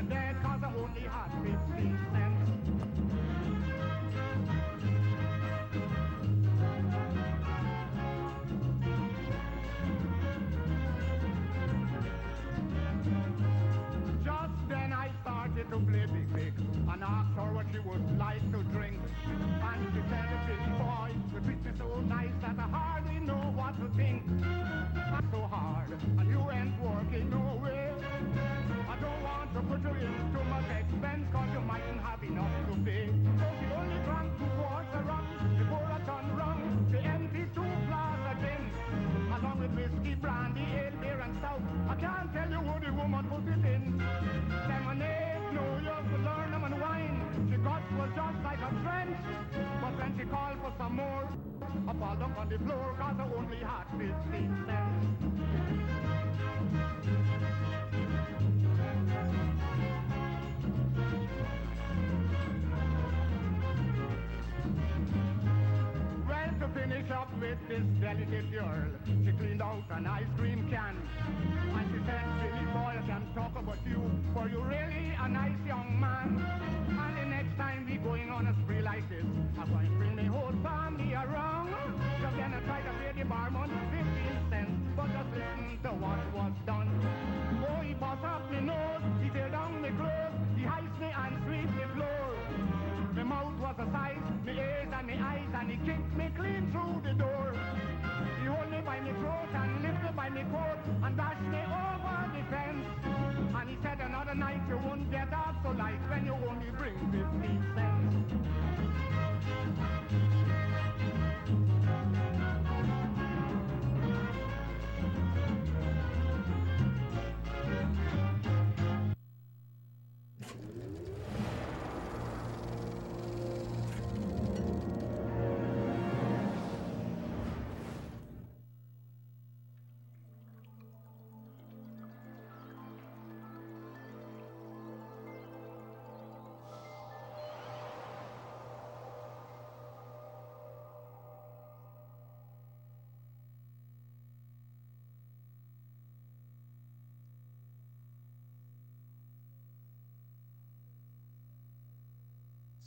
you're dead, cause I only had 15 cents. Just then I started to play big and asked her what she would like to drink. And she said, "Billy boy, you treat me so nice that I hardly know what to think. I'm so hard and you ain't working no way. I don't want to put you in too much expense, cause you mightn't have enough to pay." So she only drank 2 quarts of rum before I turned round. She emptied 2 flasks of gin, along with whiskey, brandy, ale, beer and stout. I can't tell you who the woman put it in. Lemonade, no, you have to learn them and wine. She got was just like a French, but when she called for some more, I fall up on the floor, cause I only had 15 cents. Well, to finish up with this delicate girl, she cleaned out an ice cream can. And she said, "Billy boy, I can talk about you, for you're really a nice young man. And the next time we going on a spree like this, I'm going to bring my whole family around." So then I tried to pay the barman 15 cents, but just listen to what was done. Oh, he bust up my nose, he tear down my clothes, he hiced me and swept the floor. My mouth was a size, my ears and my eyes, and he kicked me clean through the door. He hold me by my throat and lift me by my coat and dashed me over the fence. And he said, "Another night you won't get off so light when you only bring 15 cents.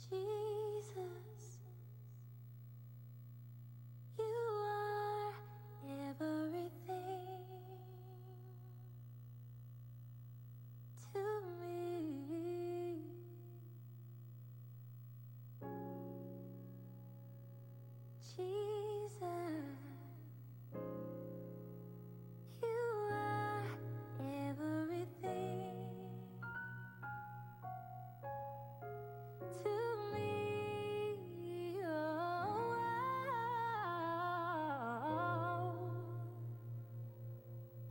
Jesus, you are everything to me. Jesus, you are everything to me.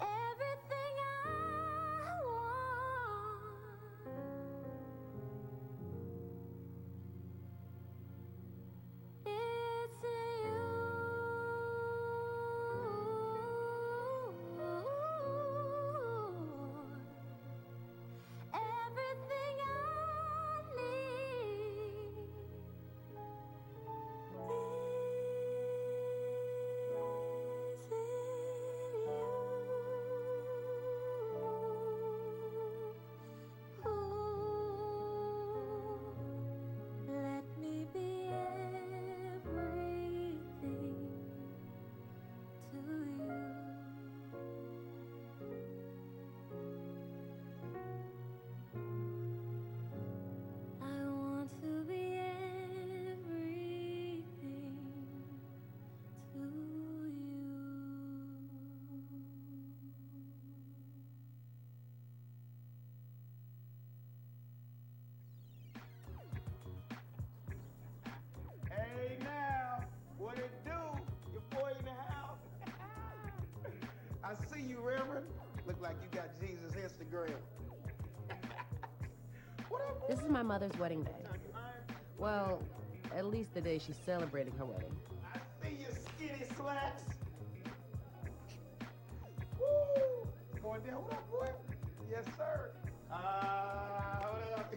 Everything I want, it's in you. Everything I need is in you. Let me be everything to you. I want to be everything to you. Hey now, what it do? Your boy in the house. I see you, Reverend. Look like you got Jesus' Instagram. What up, boy? This is my mother's wedding day. Time you iron? Well, at least the day she's celebrating her wedding. I see your skinny slacks. Woo! Going down. What up, boy? Yes, sir. What up?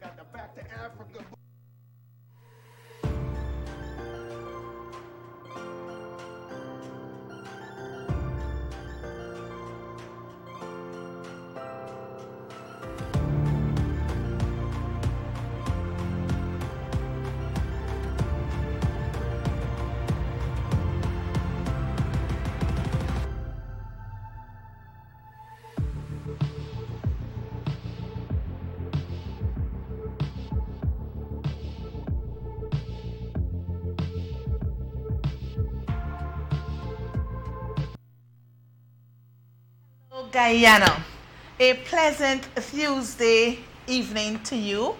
Got the back to Africa. Guyana. A pleasant Tuesday evening to you,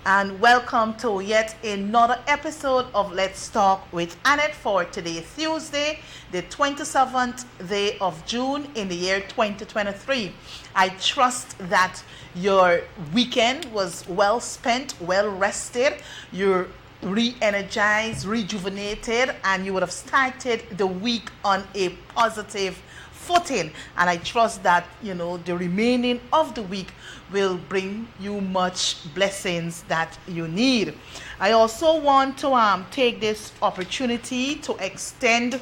and welcome to yet another episode of Let's Talk with Annette for today, Tuesday, the 27th day of June in the year 2023. I trust that your weekend was well spent, well rested, you're re-energized, rejuvenated, and you would have started the week on a positive footing. And I trust that the remaining of the week will bring you much blessings that you need. I also want to take this opportunity to extend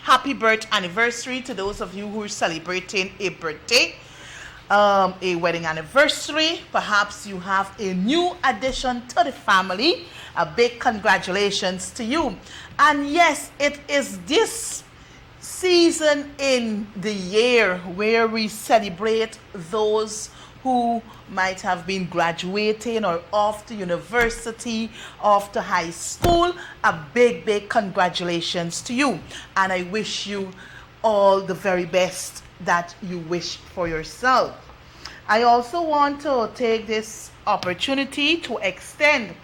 happy birth anniversary to those of you who are celebrating a birthday, a wedding anniversary. Perhaps you have a new addition to the family. A big congratulations to you. And yes, it is this season in the year where we celebrate those who might have been graduating or off to university, off to high school. A big congratulations to you, and I wish you all the very best that you wish for yourself. I also want to take this opportunity to extend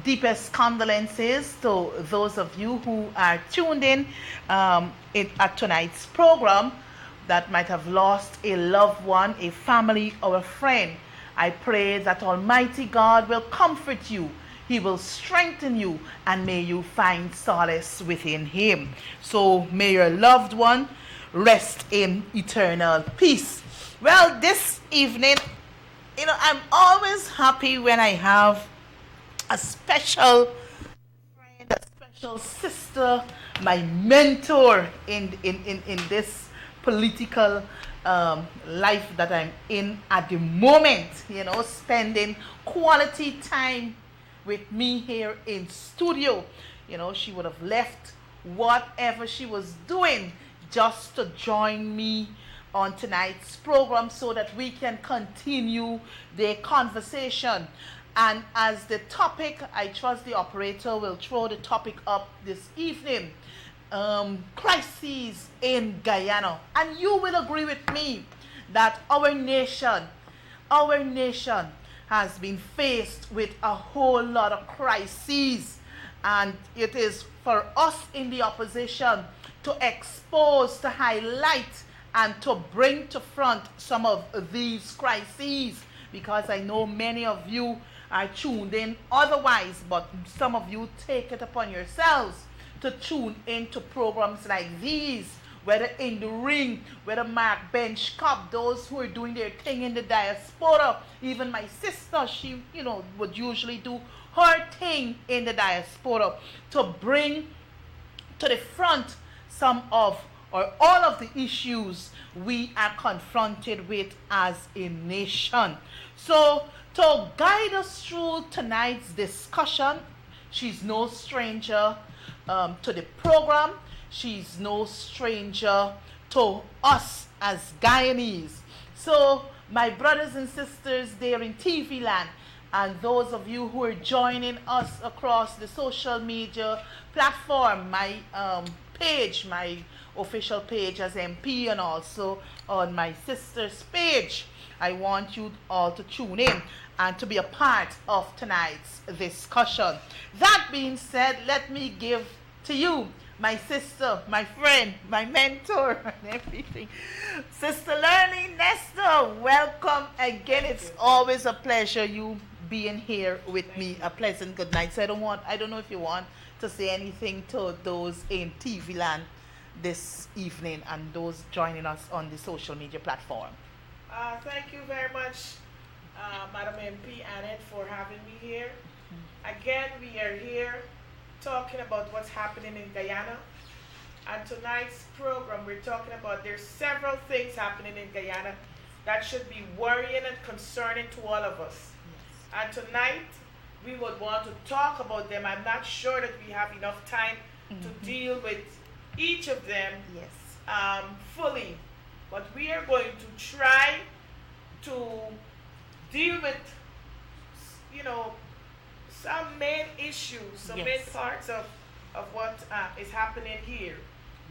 deepest condolences to those of you who are tuned in at tonight's program that might have lost a loved one, a family, or a friend. I pray that Almighty God will comfort you, He will strengthen you, and may you find solace within Him. So may your loved one rest in eternal peace. Well, this evening, I'm always happy when I have a special friend, a special sister, my mentor in this political life that I'm in at the moment, spending quality time with me here in studio. She would have left whatever she was doing just to join me on tonight's program so that we can continue the conversation. And as the topic, I trust the operator will throw the topic up this evening, crises in Guyana. And you will agree with me that our nation has been faced with a whole lot of crises. And it is for us in the opposition to expose, to highlight, and to bring to front some of these crises, because I know many of you are tuned in otherwise, but some of you take it upon yourselves to tune into programs like these, whether in the ring, whether Mark Bench Cup, those who are doing their thing in the diaspora. Even my sister, she would usually do her thing in the diaspora to bring to the front some of or all of the issues we are confronted with as a nation. So to guide us through tonight's discussion, she's no stranger to the program. She's no stranger to us as Guyanese. So my brothers and sisters there in TV land, and those of you who are joining us across the social media platform, my page, my official page as MP, and also on my sister's page, I want you all to tune in and to be a part of tonight's discussion. That being said, let me give to you my sister, my friend, my mentor, and everything. Sister Learning Nestor, welcome again. It's always a pleasure you being here with me. A pleasant good night. So I don't know if you want to say anything to those in TV land this evening and those joining us on the social media platform. Thank you very much, Madam MP Annette, for having me here. Again, we are here talking about what's happening in Guyana. And tonight's program, we're talking about there's several things happening in Guyana that should be worrying and concerning to all of us. And tonight, we would want to talk about them. I'm not sure that we have enough time to deal with each of them fully. But we are going to try to deal with, some main issues, some main parts of what is happening here.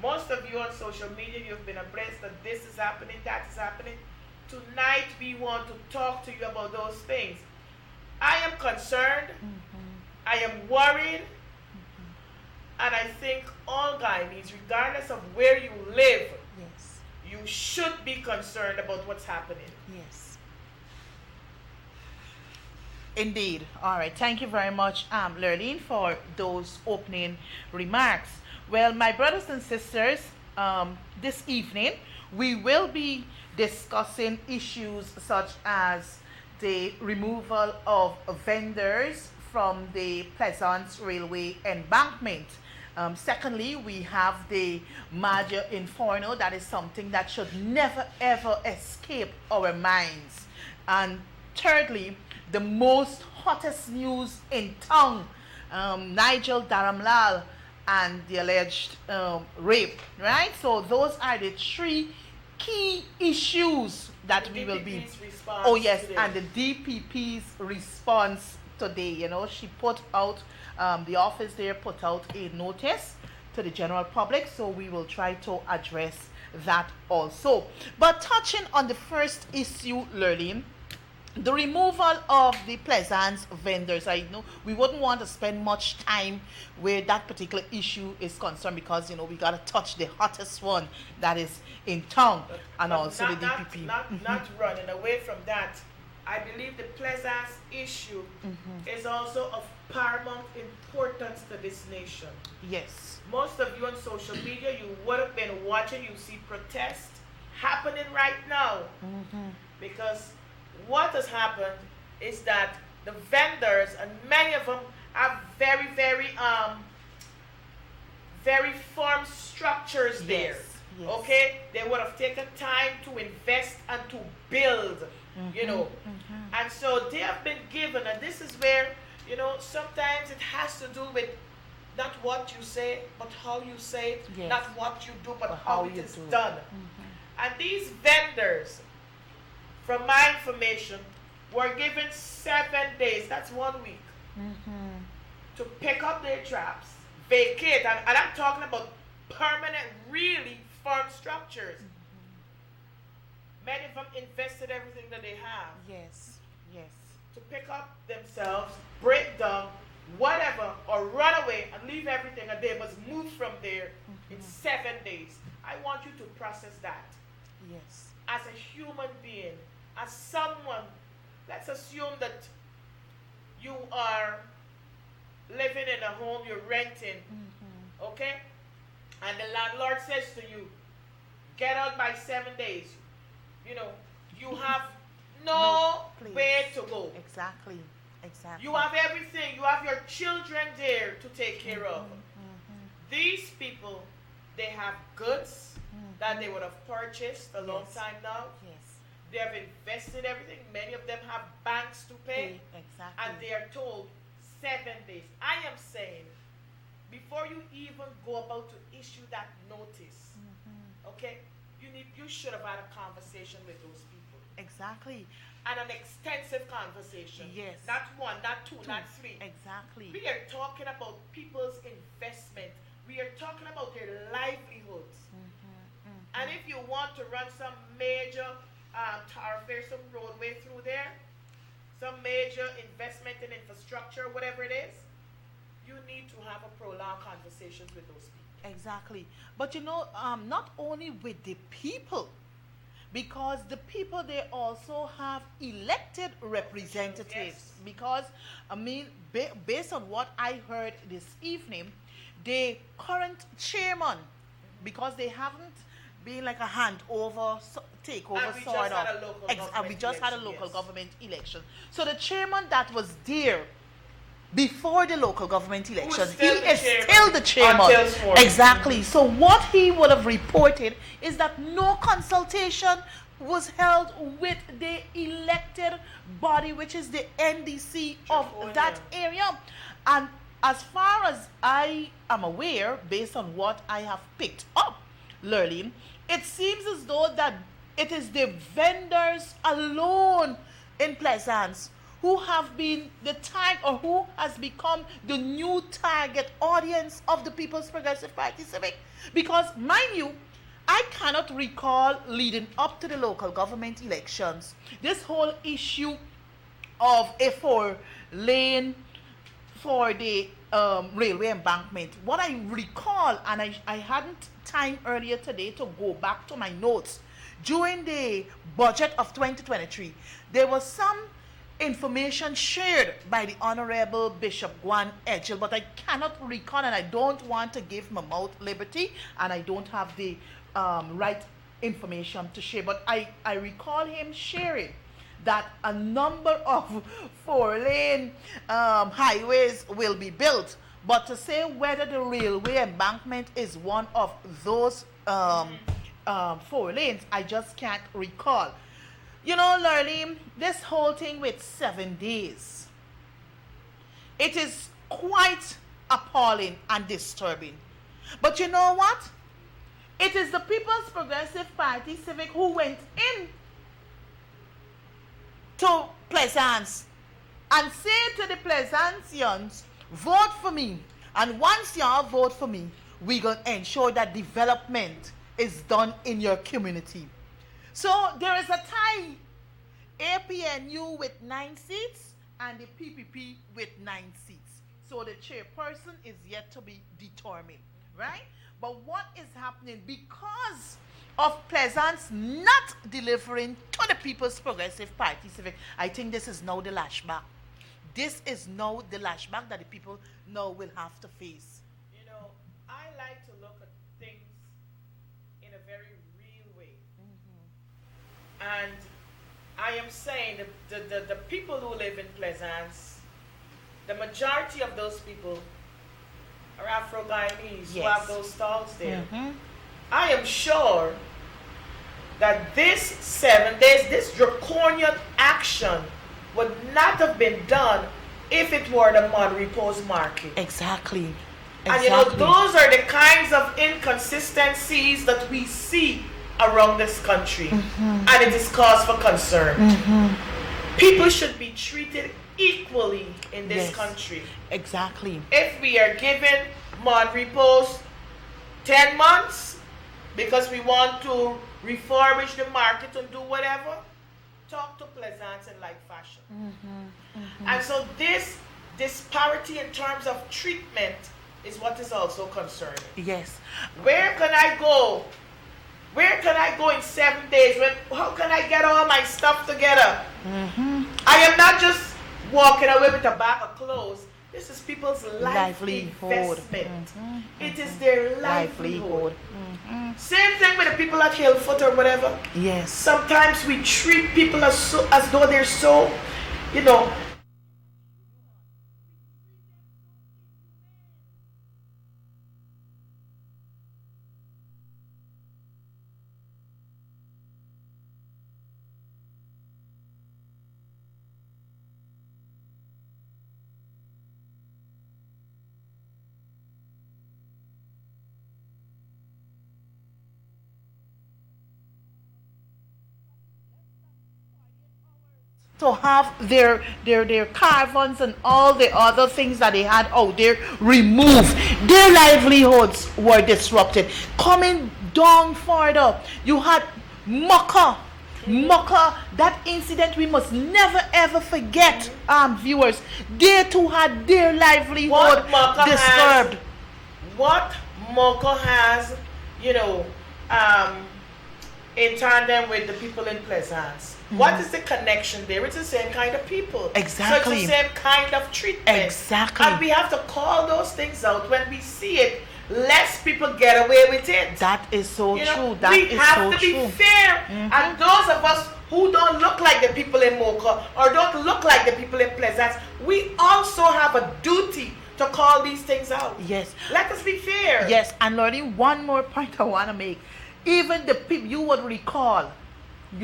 Most of you on social media, you've been abreast that this is happening, that is happening. Tonight, we want to talk to you about those things. I am concerned. I am worried. And I think all Guyanese, regardless of where you live, Yes. you should be concerned about what's happening. Yes. Indeed. All right. Thank you very much, Lurleen, for those opening remarks. Well, my brothers and sisters, this evening we will be discussing issues such as the removal of vendors from the Pleasance Railway embankment. Secondly, we have the Maggio Inferno. That is something that should never ever escape our minds. And thirdly, the most hottest news in town, Nigel Dharamlal and the alleged rape, right? So those are the three key issues that The we will be. DPP's response Oh yes, today. and the DPP's response today. You know, she put out the office there put out a notice to the general public, so we will try to address that also. But touching on the first issue, Lurleen, the removal of the Pleasance vendors. I know we wouldn't want to spend much time where that particular issue is concerned because, you know, we got to touch the hottest one that is in town and But also not, the DPP. Not running away from that. I believe the Pleasance issue is also of paramount importance to this nation. Yes. Most of you on social media, you would have been watching, you see protests happening right now. Because what has happened is that the vendors, and many of them have very, very firm structures there. Yes. Okay? They would have taken time to invest and to build, you know. And so they have been given, and this is where, you know, sometimes it has to do with not what you say, but how you say it, Yes. not what you do, but But how how it you is do it. done. And these vendors, from my information, were given 7 days, that's 1 week, to pick up their traps, vacate, and I'm talking about permanent, really firm structures. Many of them invested everything that they have Yes. Yes. to pick up themselves, break down, whatever, or run away and leave everything, and they must move from there in 7 days. I want you to process that Yes. as a human being, as someone. Let's assume that you are living in a home, you're renting, okay? And the landlord says to you, get out by 7 days. You know, you have no place. way to go. Exactly. Exactly. You have everything. You have your children there to take care of. These people, they have goods that they would have purchased a long Yes. time now. Yes. They have invested everything. Many of them have banks to pay. Exactly. And they are told 7 days. I am saying, before you even go about to issue that notice, okay, you should have had a conversation with those people. Exactly. And an extensive conversation. Yes. Not one, not two, not three. Exactly. We are talking about people's investment. We are talking about their livelihoods. And if you want to run some major thoroughfare, some roadway through there, some major investment in infrastructure, whatever it is, you need to have a prolonged conversations with those people. Exactly. But you know, not only with the people, because the people, they also have elected representatives. Yes. Because, I mean, based on what I heard this evening, the current chairman, because they haven't been like a handover, takeover And we sort just of. had a local and we government just had a election, local yes. government election. So the chairman that was there before the local government election, he still the is chairman still the chairman. until sworn. Exactly. So what he would have reported is that no consultation was held with the elected body, which is the NDC of Triponia. that area. And as far as I am aware, based on what I have picked up, Lurleen, it seems as though that it is the vendors alone in Pleasance who have been the target or who has become the new target audience of the People's Progressive Party Civic. Because, mind you, I cannot recall leading up to the local government elections, this whole issue of a 4-lane for the railway embankment. What I recall, and I hadn't time earlier today to go back to my notes, during the budget of 2023, there was some information shared by the Honorable Bishop Gwan Edgel, but I cannot recall, and I don't want to give my mouth liberty, and I don't have the right information to share, but I recall him sharing that a number of 4-lane highways will be built, but to say whether the railway embankment is one of those 4 lanes, I just can't recall. You know, Lurleen, this whole thing with 7 days, it is quite appalling and disturbing. But you know what? It is the People's Progressive Party Civic who went in to Pleasance and say to the Pleasancians, vote for me. And once y'all vote for me, we're going to ensure that development is done in your community. So there is a tie. APNU with 9 seats and the PPP with 9 seats. So the chairperson is yet to be determined, right? But what is happening because of Pleasance not delivering to the People's Progressive Party Civic? I think this is now the lashback. This is now the lashback that the people now will have to face. You know, I like to look at things in a very real way. And I am saying the people who live in Pleasance, the majority of those people are Afro-Guyanese who have those stalls there. I am sure that this 7 days, this draconian action would not have been done if it were the mud repose market. Exactly. And you know, those are the kinds of inconsistencies that we see around this country. And it is cause for concern. People should be treated equally in this country. Exactly. If we are given mud repose 10 months because we want to refurbish the market and do whatever, talk to Pleasance in like fashion. And so this disparity in terms of treatment is what is also concerning. Yes. Where can I go? Where can I go in 7 days? How can I get all my stuff together? I am not just walking away with a bag of clothes. This is people's livelihood. Investment. It is their livelihood. Same thing with the people at Hillfoot or whatever. Yes. Sometimes we treat people as though they're so, you know. To have their caravans and all the other things that they had out there removed. Their livelihoods were disrupted. Coming down further, you had Mucka, that incident we must never ever forget, viewers. They too had their livelihood disturbed. What Mucka has, you know, in tandem with the people in Pleasance. What is the connection there? It's the same kind of people. Exactly. So it's the same kind of treatment. Exactly. And we have to call those things out when we see it. Less people get away with it. That is so true. We have to be fair. And those of us who don't look like the people in Mocha or don't look like the people in Pleasance, we also have a duty to call these things out. Yes. Let us be fair. Yes. And Lordy, one more point I want to make. Even the people, you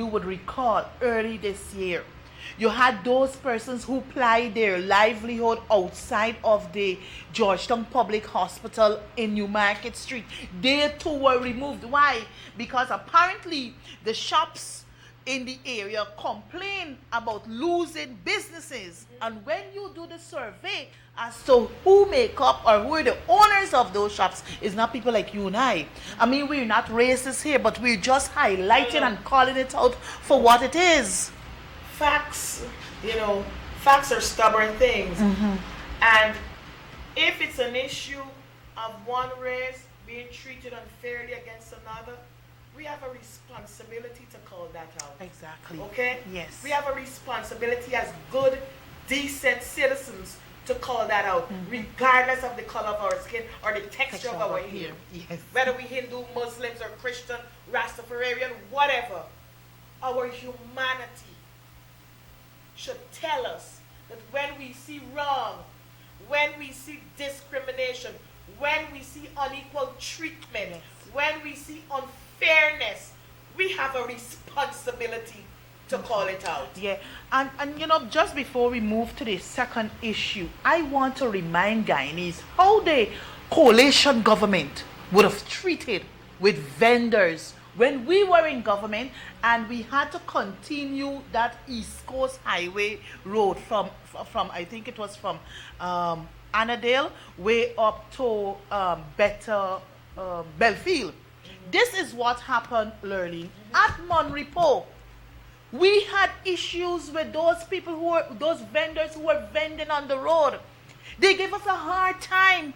would recall early this year, you had those persons who plied their livelihood outside of the Georgetown Public Hospital in Newmarket Street. They too were removed. Why? Because apparently the shops in the area complain about losing businesses. And when you do the survey as to who make up or who are the owners of those shops, it's not people like you and I. I mean, we're not racist here, but we're just highlighting and calling it out for what it is. Facts, facts are stubborn things. And if it's an issue of one race being treated unfairly against another, we have a responsibility to call that out. Exactly. Okay? Yes. We have a responsibility as good, decent citizens to call that out, regardless of the color of our skin or the texture of our hair. Yes. Whether we Hindu, Muslims, or Christian, Rastafarian, whatever, our humanity should tell us that when we see wrong, when we see discrimination, when we see unequal treatment, when we see unfairness, we have a responsibility to call it out. Yeah, and just before we move to the second issue, I want to remind Guyanese how the coalition government would have treated with vendors when we were in government and we had to continue that East Coast Highway road from I think it was from Annadale way up to Belfield. This is what happened, Lurleen, at Monrepo. We had issues with those vendors who were vending on the road. They gave us a hard time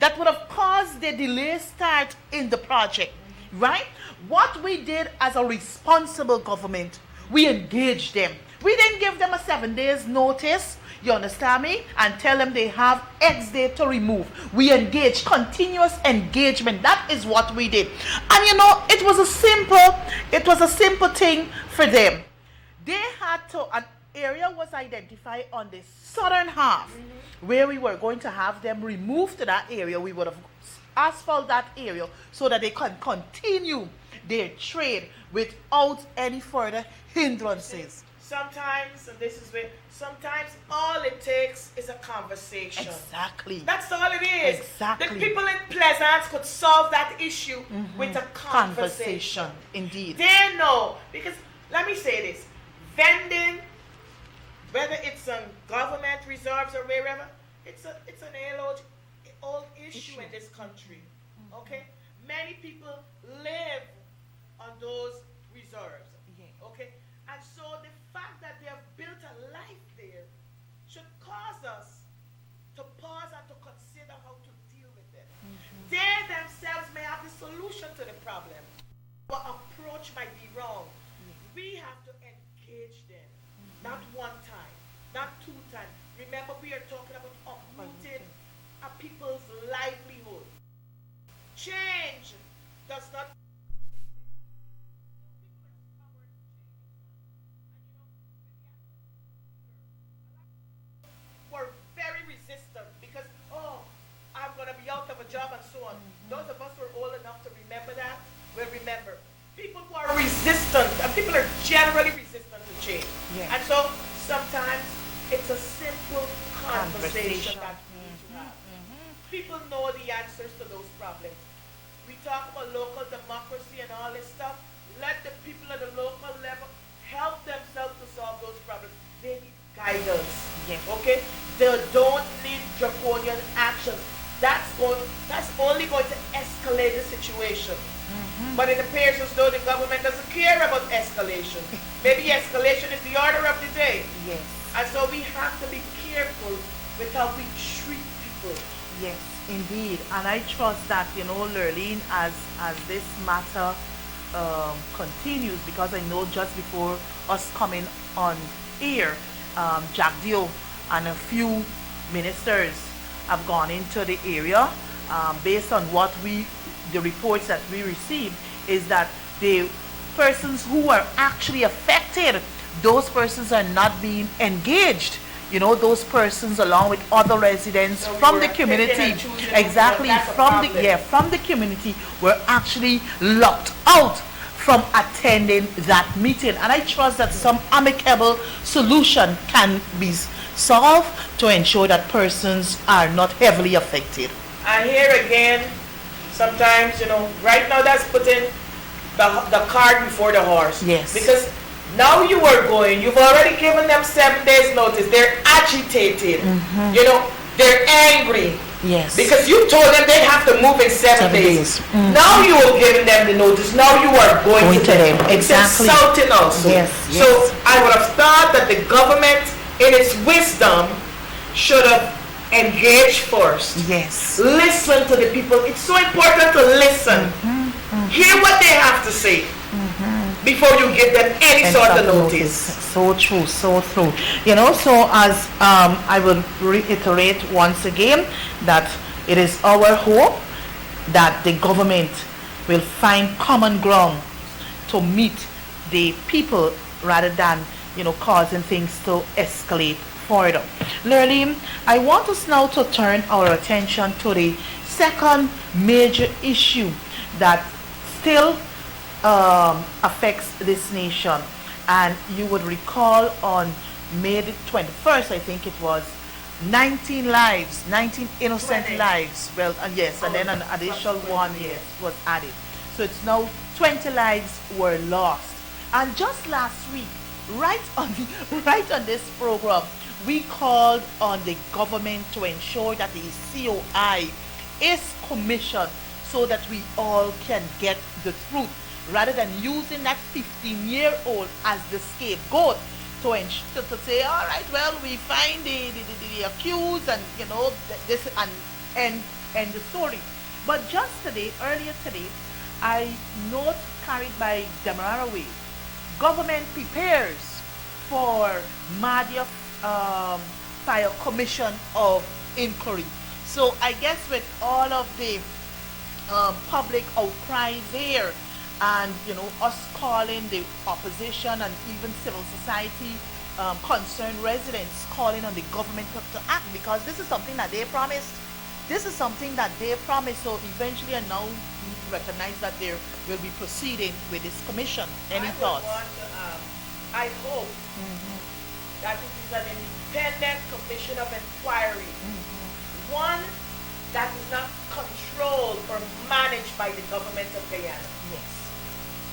that would have caused the delay start in the project, right? What we did as a responsible government, we engaged them. We didn't give them a 7 days notice, you understand me, and tell them they have X day to remove. We engaged, continuous engagement. That is what we did. And it was a simple thing for them. They had to, an area was identified on the southern half where we were going to have them removed to that area. We would have asphalt that area so that they can continue their trade without any further hindrances. Sometimes, and this is where, sometimes all it takes is a conversation. Exactly. That's all it is. Exactly. The people in Pleasance could solve that issue with a conversation. Indeed. They know, because let me say this, vending, whether it's on government reserves or wherever, it's an old issue in this country. Okay? Many people live on those reserves. Okay? And so the fact that they have built a life there should cause us to pause and to consider how to deal with it. They themselves may have the solution to the problem, but approach might be wrong. We have to engage them, not one time, not two times. Remember, we are talking about uprooting a people's livelihood. Change does not were very resistant because, I'm going to be out of a job and so on. Those of us who are old enough to remember that will remember. People who are resistant, and people are generally resistant to change. Yes. And so sometimes it's a simple conversation that we need to have. People know the answers to those problems. We talk about local democracy and all this stuff. Let the people at the local level help themselves to solve those problems. They need guidance. Yes. Okay? They don't need draconian actions. That's only going to escalate the situation. But it appears as though the government doesn't care about escalation. Maybe escalation is the order of the day. Yes. And so we have to be careful with how we treat people. Yes, indeed. And I trust that, Lurleen, as this matter continues, because I know just before us coming on air, Jack Dio and a few ministers have gone into the area. Based on the reports that we received, is that the persons who are actually affected, those persons are not being engaged. Those persons, along with other residents from the community, exactly from the community, were actually locked out from attending that meeting. And I trust that some amicable solution can be solved to ensure that persons are not heavily affected. And here again, sometimes, right now that's putting the cart before the horse. Yes. Because Now you are going, you've already given them 7 days notice. They're agitated. You know, they're angry. Yes. Because you told them they have to move in 7 days. Now you are giving them the notice. Now you are going to them. It's Exactly. insulting also. Yes, So yes. I would have thought that the government, in its wisdom, should have engaged first. Yes. Listen to the people. It's so important to listen. Hear what they have to say before you give them any And sort of some notice. So true, so true. You know, so as I will reiterate once again that it is our hope that the government will find common ground to meet the people rather than, you know, causing things to escalate further. Lurleen, I want us now to turn our attention to the second major issue that still affects this nation. And you would recall on May the 21st, I think it was, 19 lives, 19 innocent 20. lives. Well, yes, and then an additional one, yes, was added. So it's now 20 lives were lost. And just last week, right on this program, we called on the government to ensure that the COI is commissioned so that we all can get the truth, rather than using that 15-year-old as the scapegoat to say, all right, well, we find the accused and, you know, this and the story. But just today, earlier today, I note carried by Demerara Way, government prepares for Madhya Fire Commission of Inquiry. So I guess with all of the public outcry there, and you know, us calling the opposition and even civil society, concerned residents calling on the government to act, because this is something that they promised. This is something that they promised. So eventually, and now recognize that there will be proceeding with this commission. Any thoughts? I hope that it is an independent commission of inquiry, one that is not controlled or managed by the government of Guyana. Yes.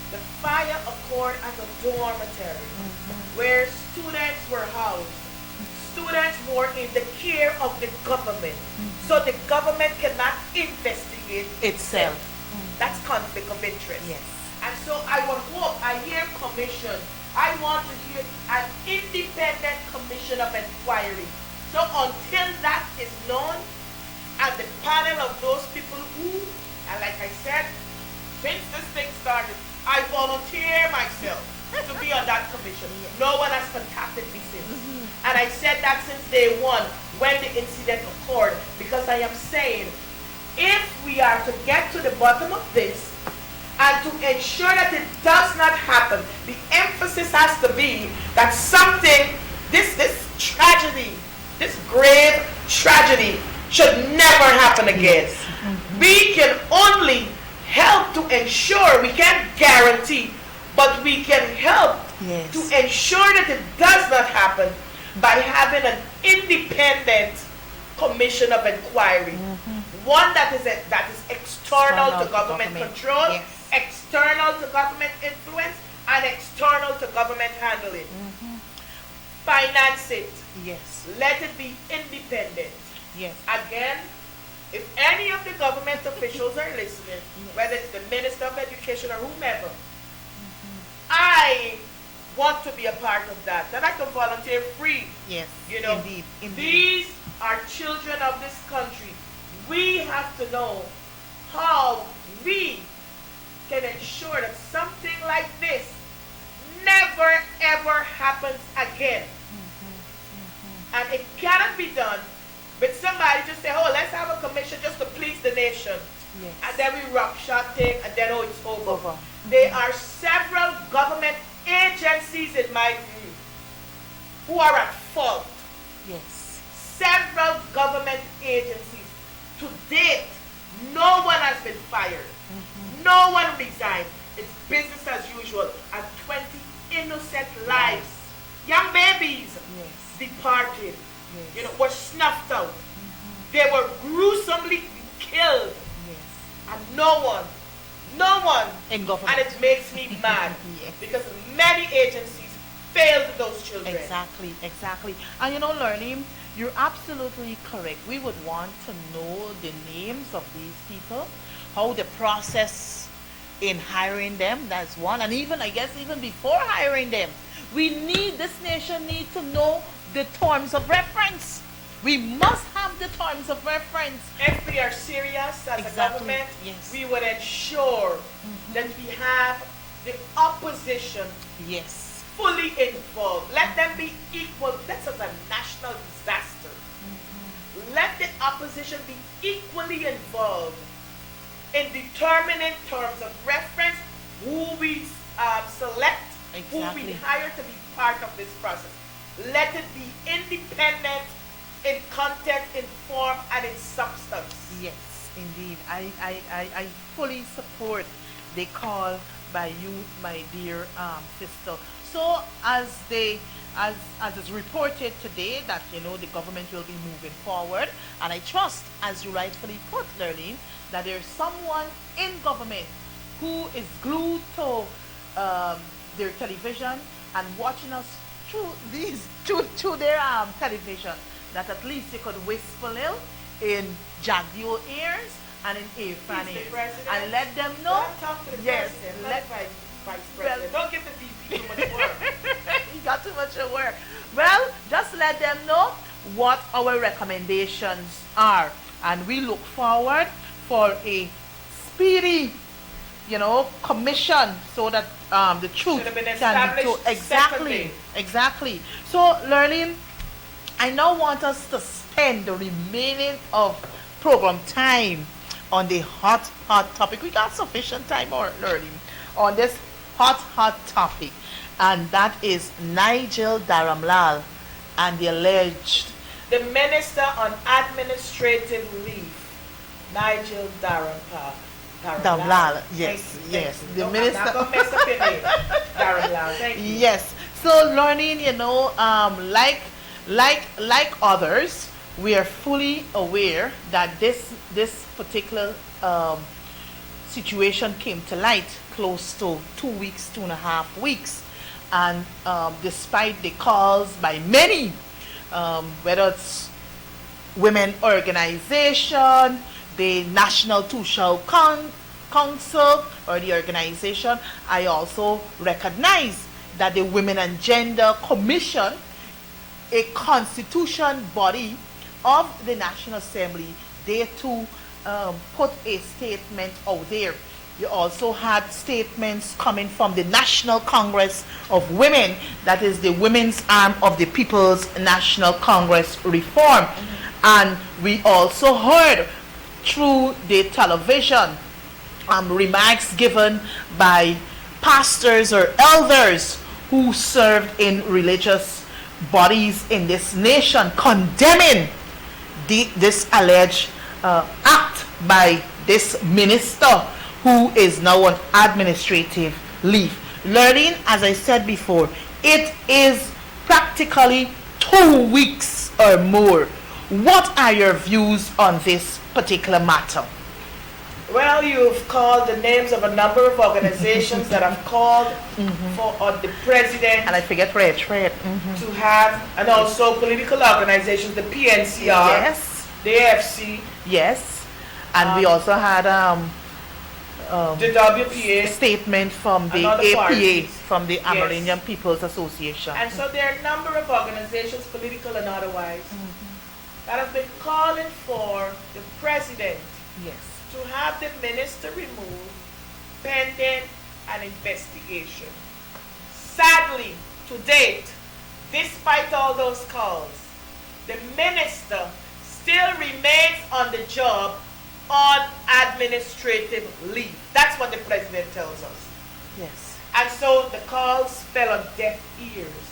The fire occurred at a dormitory where students were housed. Students were in the care of the government. So the government cannot investigate Itself. That's conflict of interest. Yes. And so I would hope, I hear commission, I want to hear an independent commission of inquiry. So until that is known, and the panel of those people who, and like I said, since this thing started, I volunteer myself to be on that commission. No one has contacted me since. And I said that since day one when the incident occurred, because I am saying, if we are to get to the bottom of this and to ensure that it does not happen, the emphasis has to be that something, this tragedy, this grave tragedy should never happen again. We can only help to ensure, we can't guarantee, but we can help to ensure that it does not happen by having an independent commission of inquiry. One that is external to government control, external to government influence, and external to government handling. Finance it. Yes. Let it be independent. Yes. Again, if any of the government officials are listening, whether it's the Minister of Education or whomever, I want to be a part of that. And I can volunteer free. Yes. You know, Indeed. these are children of this country. We have to know how we can ensure that something like this never ever happens again. And it cannot be done with somebody just say, oh, let's have a commission just to please the nation. Yes. And then we rock shot thing and then oh, it's over. Over. There are several government agencies in my view who are at fault. Yes. Several government agencies. To date, no one has been fired. No one resigned. It's business as usual. And 20 innocent lives, young babies, departed. You know, were snuffed out. They were gruesomely killed. And no one in government. and it makes me mad because many agencies failed those children. Exactly, exactly. And you know, learning, you're absolutely correct. We would want to know the names of these people, how the process in hiring them, that's one. And even, I guess, even before hiring them, this nation needs to know the terms of reference. We must have the terms of reference. If we are serious as a government, yes. we would ensure that we have the opposition Yes. fully involved. Let them be equal. This is a national disaster. Let the opposition be equally involved in determining terms of reference, who we select, who we Exactly. hire to be part of this process. Let it be independent in content, in form, and in substance. Yes, indeed. I fully support the call by you, my dear sister. So as is reported today that the government will be moving forward, and I trust, as you rightfully put, Lurleen, that there's someone in government who is glued to their television and watching us through their television, that at least you could whisper a little in Jagdio ears and in Irfan He's the ears president. and let them know. Don't talk to the Yes, president, let- not vice president. Don't give the VP too much work. You got too much of work. Well, just let them know what our recommendations are, and we look forward for a speedy, commission, so that the truth Should have been can be established told. Exactly, exactly. So, Lurleen, I now want us to spend the remaining of program time on the hot topic. We got sufficient time, or Lurleen, on this hot topic, and that is Nigel Dharamlal and the alleged The Minister on Administrative Leave, Nigel Dharamlal. Dharamlal. Yes, Thank you, yes. thank you. The No, minister. I'm not gonna mess up your name. Dharamlal. Thank you. Yes. So, learning, like others, we are fully aware that this particular situation came to light close to 2 weeks, 2.5 weeks, and despite the calls by many, whether it's women organization, the National Two-Show Council, or the organization, I also recognize that the Women and Gender Commission, a constitution body of the National Assembly, they too put a statement out there. You also had statements coming from the National Congress of Women, that is the women's arm of the People's National Congress Reform. And we also heard through the television remarks given by pastors or elders who served in religious bodies in this nation, condemning this alleged act by this minister who is now on administrative leave. Learning, as I said before, it is practically 2 weeks or more. What are your views on this particular matter? Well, you've called the names of a number of organizations that have called for the president And I forget Red. to have, and also political organizations, the PNCR, Yes, the AFC, yes. And we also had the WPA, statement from the and other APA, parties. from the Yes. Amerindian People's Association. and so there are a number of organizations, political and otherwise, that have been calling for the president Yes. to have the minister removed pending an investigation. Sadly, to date, despite all those calls, the minister still remains on the job on administrative leave. That's what the president tells us. Yes. And so the calls fell on deaf ears.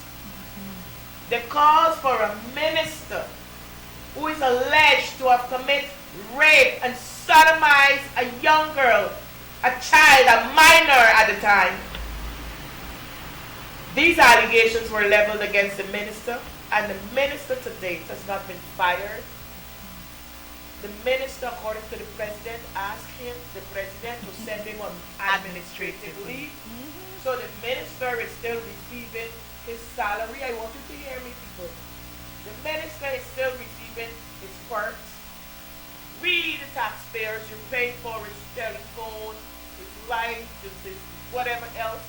The calls for a minister who is alleged to have committed rape and sodomized a young girl, a child, a minor at the time. These allegations were leveled against the minister, and the minister to date has not been fired. The minister, according to the president, asked the president to send him on administrative leave. So the minister is still receiving his salary. I want you to hear me, people. The minister is still receiving his perks. We, the taxpayers, you're paying for his telephone, his light, his whatever else.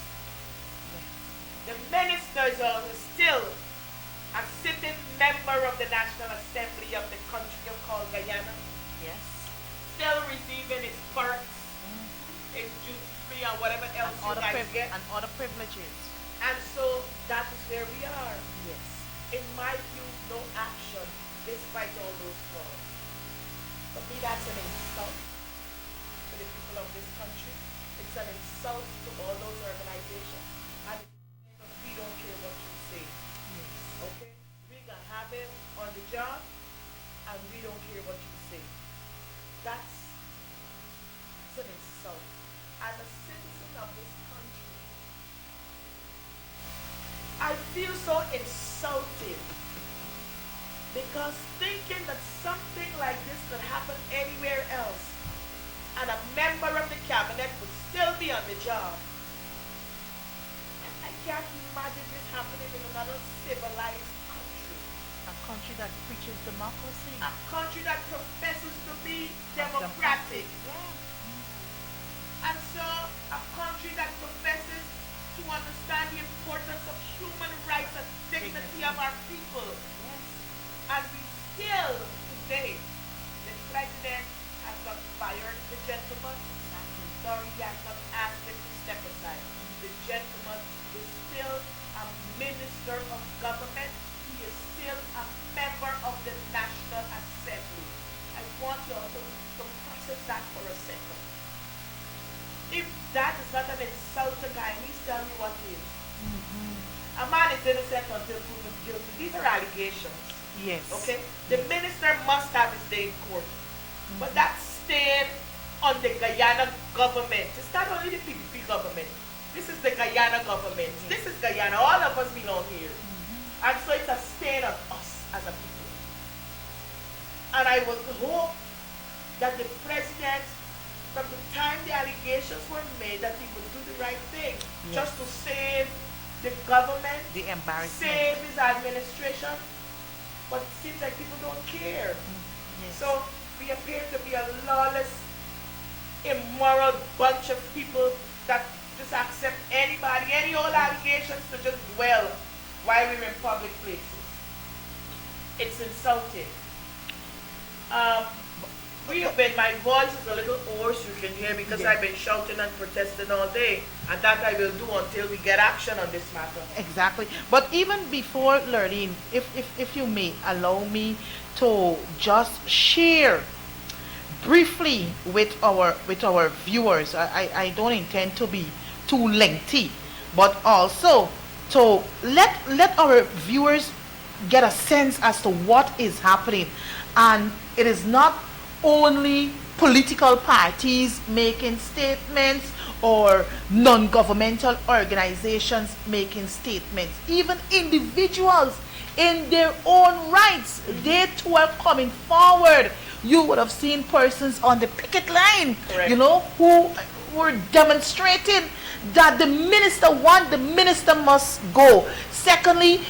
The minister is still a sitting member of the National Assembly of the country called Guyana. Yes. Still receiving his perks, his duty free, and whatever else you guys get. And other privileges. And so that is where we are. Yes. In my view, no action despite all those flaws. For me, that's an insult to the people of this country. It's an insult to all those organizations. And we don't care what you say. Yes. Okay? We can have him on the job, and we don't care what you say. That's an insult. As a citizen of this country, I feel so insulted because thinking that something like this could happen anywhere else and a member of the cabinet would still be on the job. I can't imagine this happening in another civilized country. A country that preaches democracy. A country that professes to be democratic. And so a country that professes to understand the importance of human rights and dignity of our people. Yes. And we still, today, the president has not fired the gentleman. Sorry, he has not asked him to step aside. The gentleman is still a minister of government. He is still a member of the National Assembly. I want you also to process that for a second. If that is not an insult to Guyanese, tell me what is. A man is innocent until proven guilty. These are allegations. Yes. Okay? The minister must have his day in court. But that's staying on the Guyana government. It's not only the PPP government. This is the Guyana government. This is Guyana. All of us belong here. And so it's a stain on us as a people. And I would hope that the president, from the time the allegations were made, that he would do the right thing. Just to save the government, The embarrassment. save his administration. But it seems like people don't care. Yes. So we appear to be a lawless, immoral bunch of people that just accept anybody, any old allegations to just dwell while we're in public places. It's insulting. My voice is a little hoarse, you can hear, because I've been shouting and protesting all day, and that I will do until we get action on this matter. Exactly. But even before, Lurleen, if you may allow me to just share briefly with our viewers. I don't intend to be too lengthy, but also to let our viewers get a sense as to what is happening. And it is not only political parties making statements or non-governmental organizations making statements. Even individuals in their own rights, they too are coming forward. You would have seen persons on the picket line, Correct. Who were demonstrating that the minister must go. Secondly,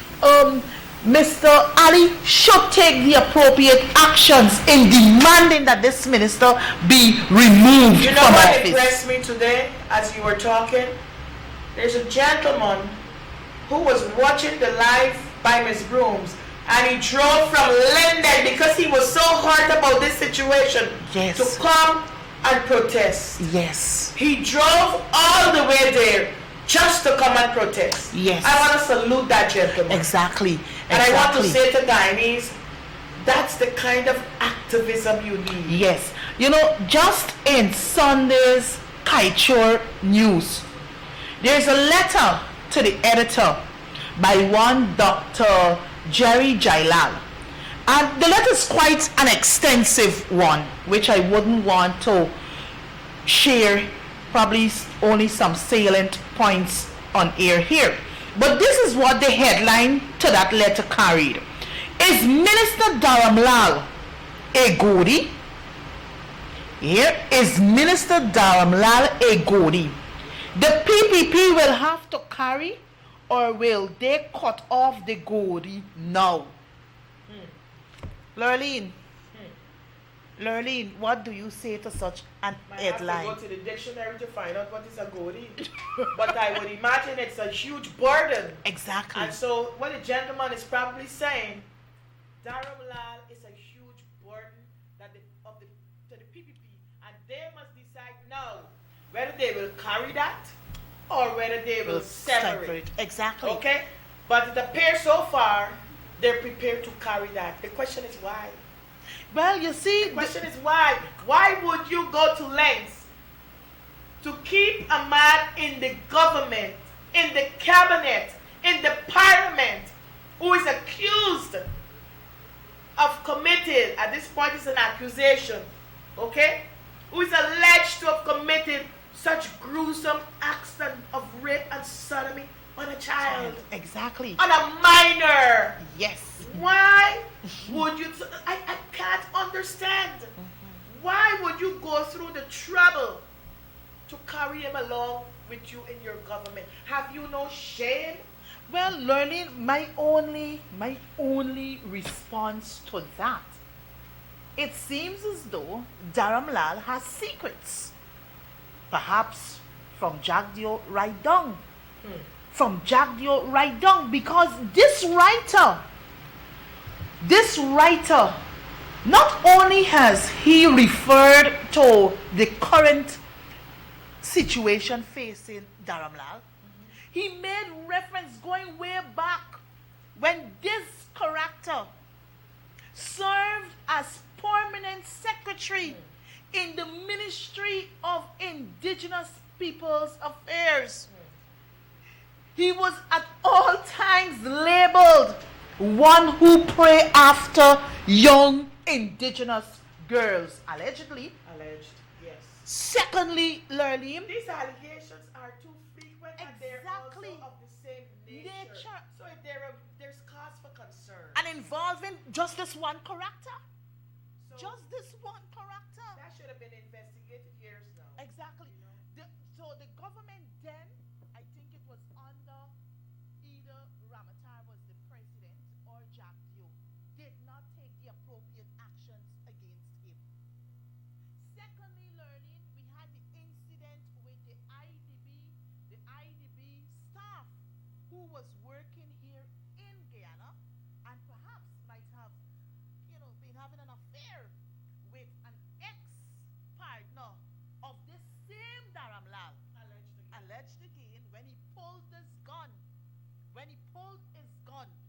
Mr. Ali should take the appropriate actions in demanding that this minister be removed You know from what office. impressed me today as you were talking? There's a gentleman who was watching the live by Miss Brooms, and he drove from London because he was so hurt about this situation Yes. to come and protest. Yes. He drove all the way there just to come and protest. Yes. I want to salute that gentleman. Exactly. And I want to say to Guyanese, that's the kind of activism you need. Yes. Just in Sunday's Kaichur News, there's a letter to the editor by one Dr. Jerry Jailal. And the letter is quite an extensive one, which I wouldn't want to share, probably only some salient points on air here. But this is what the headline to that letter carried. Is Minister Dharamlal a Godi? Here is Minister Dharamlal a Godi. The PPP will have to carry or will they cut off the goatee now? Lurleen, what do you say to such an I have headline? to go to the dictionary to find out what is a goatee. But I would imagine it's a huge burden. Exactly. And so what the gentleman is probably saying, Dharamlal is a huge burden to the PPP, and they must decide now whether they will carry that or whether they will separate. Exactly. Okay? But it appears so far they're prepared to carry that. The question is why? Well, you see, The question is why? Why would you go to lengths to keep a man in the government, in the cabinet, in the parliament, who is accused of committed, at this point it's an accusation, okay? Who is alleged to have committed such gruesome acts of rape and sodomy on a child, exactly. on a minor. Yes. Why would you? I can't understand. Why would you go through the trouble to carry him along with you in your government? Have you no shame? Well, Lurleen, my only response to that, it seems as though Dharamlal has secrets. Perhaps from Jagdeo right down. From Jagdeo right down, because this writer, not only has he referred to the current situation facing Dharamlal, he made reference going way back when this character served as permanent secretary in the Ministry of Indigenous Peoples Affairs. He was at all times labeled one who pray after young indigenous girls, allegedly. Alleged, yes. Secondly, Lurleen, These allegations are too frequent and they're Exactly. also of the same nature. So if there's cause for concern. and involving just this one character. So Just this one character. that should have been investigated years now. Exactly. So the government then, I think it was under either Ramatar was the president or Jagdeo, did not take the appropriate actions against him. Secondly, Lurleen, we had the incident with the IDB staff who was working here in Guyana and perhaps might have, been having an affair with an ex-partner of this same Dharamlal. Alleged again when he pulled his gun.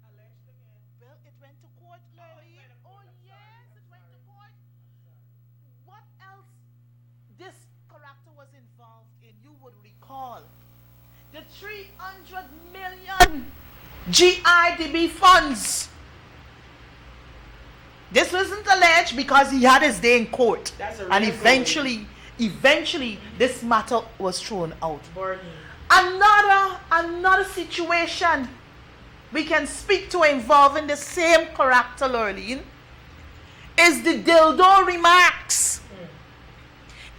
Alleged again. Well, it went to court, Lurleen. went to Oh, court. I'm yes, sorry. it went to I'm court. sorry. What else this character was involved in, you would recall. The 300 million GIDB funds. This wasn't alleged because he had his day in court. That's a And real eventually, this matter was thrown out. Burden. Another situation we can speak to involving the same character, Lurleen, is the dildo remarks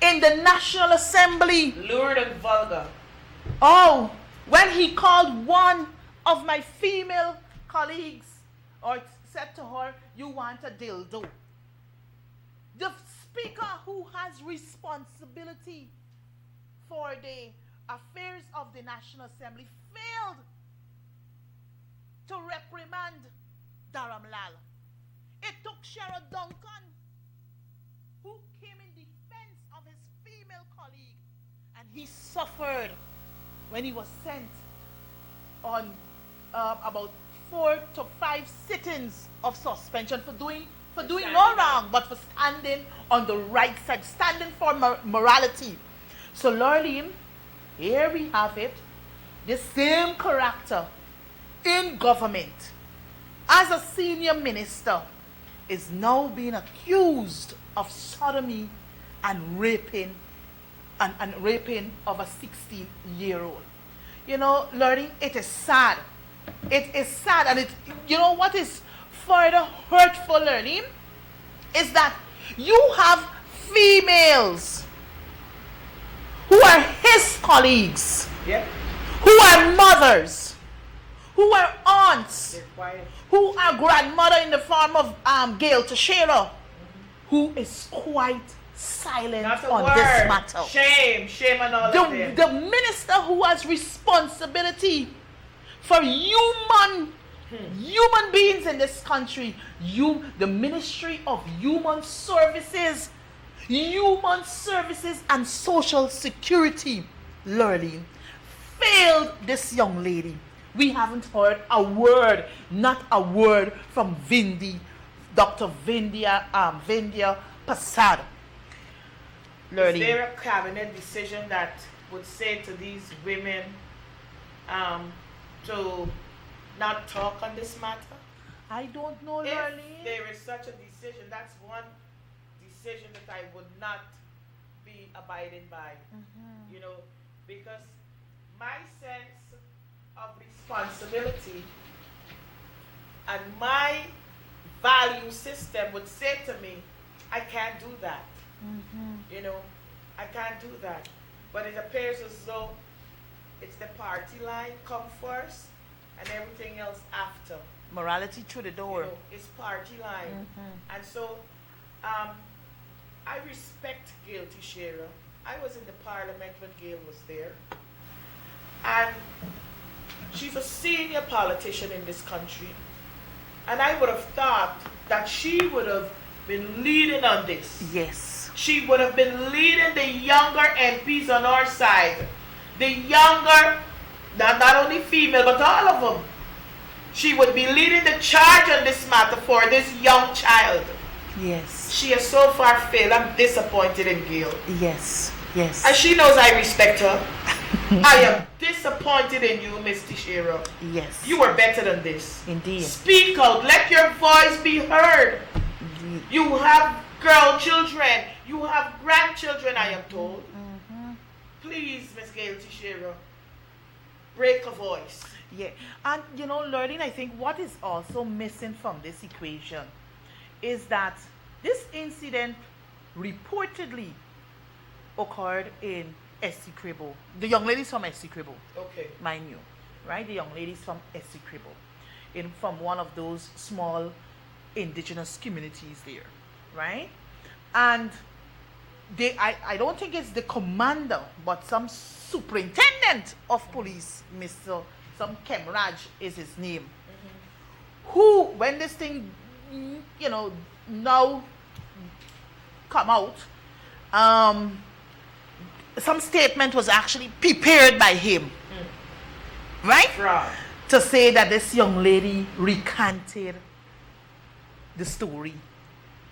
in the National Assembly. Lurid and vulgar. Oh, when he called one of my female colleagues or said to her, "You want a dildo." The speaker who has responsibility for the affairs of the National Assembly failed to reprimand Dharamlal. It took Sheriff Duncan, who came in defense of his female colleague, and he suffered when he was sent on about 4 to 5 sittings of suspension for doing no wrong, but for standing on the right side, standing for morality. So, Lurleen, here we have it. The same character in government as a senior minister is now being accused of sodomy and raping of a 16-year-old. Learning, it is sad. It is sad, and what is further hurtful, Learning, is that you have females who are his colleagues, Yep. who are mothers, who are aunts, They're quiet. who are grandmother in the form of Gail Teixeira, who is quite silent Not a on word. this matter. Shame on all of The, them. the minister who has responsibility for human beings in this country, the Ministry of Human Services and Social Security, Lurleen, failed this young lady. We haven't heard a word, not a word from Dr. Vindhya Prasad. Is Lurleen. there a cabinet decision that would say to these women to not talk on this matter? I don't know, If Lurleen. there is such a decision, that's one decision that I would not be abiding by. You know, because my sense of responsibility and my value system would say to me, I can't do that. You know, I can't do that. But it appears as though it's the party line come first and everything else after. Morality through the door. You know, it's party line. And so I respect Gail Teixeira. I was in the parliament when Gail was there. And she's a senior politician in this country. And I would have thought that she would have been leading on this. Yes. She would have been leading the younger MPs on our side. The younger, not only female, but all of them. She would be leading the charge on this matter for this young child. Yes. She has so far failed. I'm disappointed in Gail. Yes. Yes. And she knows I respect her. I am disappointed in you, Miss Teixeira. Yes. You are better than this. Indeed. Speak out. Let your voice be heard. Indeed. You have girl children. You have grandchildren, I am told. Please, Miss Gail Teixeira, break a voice. Yeah. And you know, Lurleen, I think what is also missing from this equation is that this incident reportedly occurred in Essequibo. The young ladies from Essequibo, Okay. mind you, right? The young ladies from Essequibo, from one of those small indigenous communities there, right? And I don't think it's the commander, but some superintendent of police, some Kemraj is his name, who, when this thing, now come out, some statement was actually prepared by him, right? Fraud. To say that this young lady recanted the story.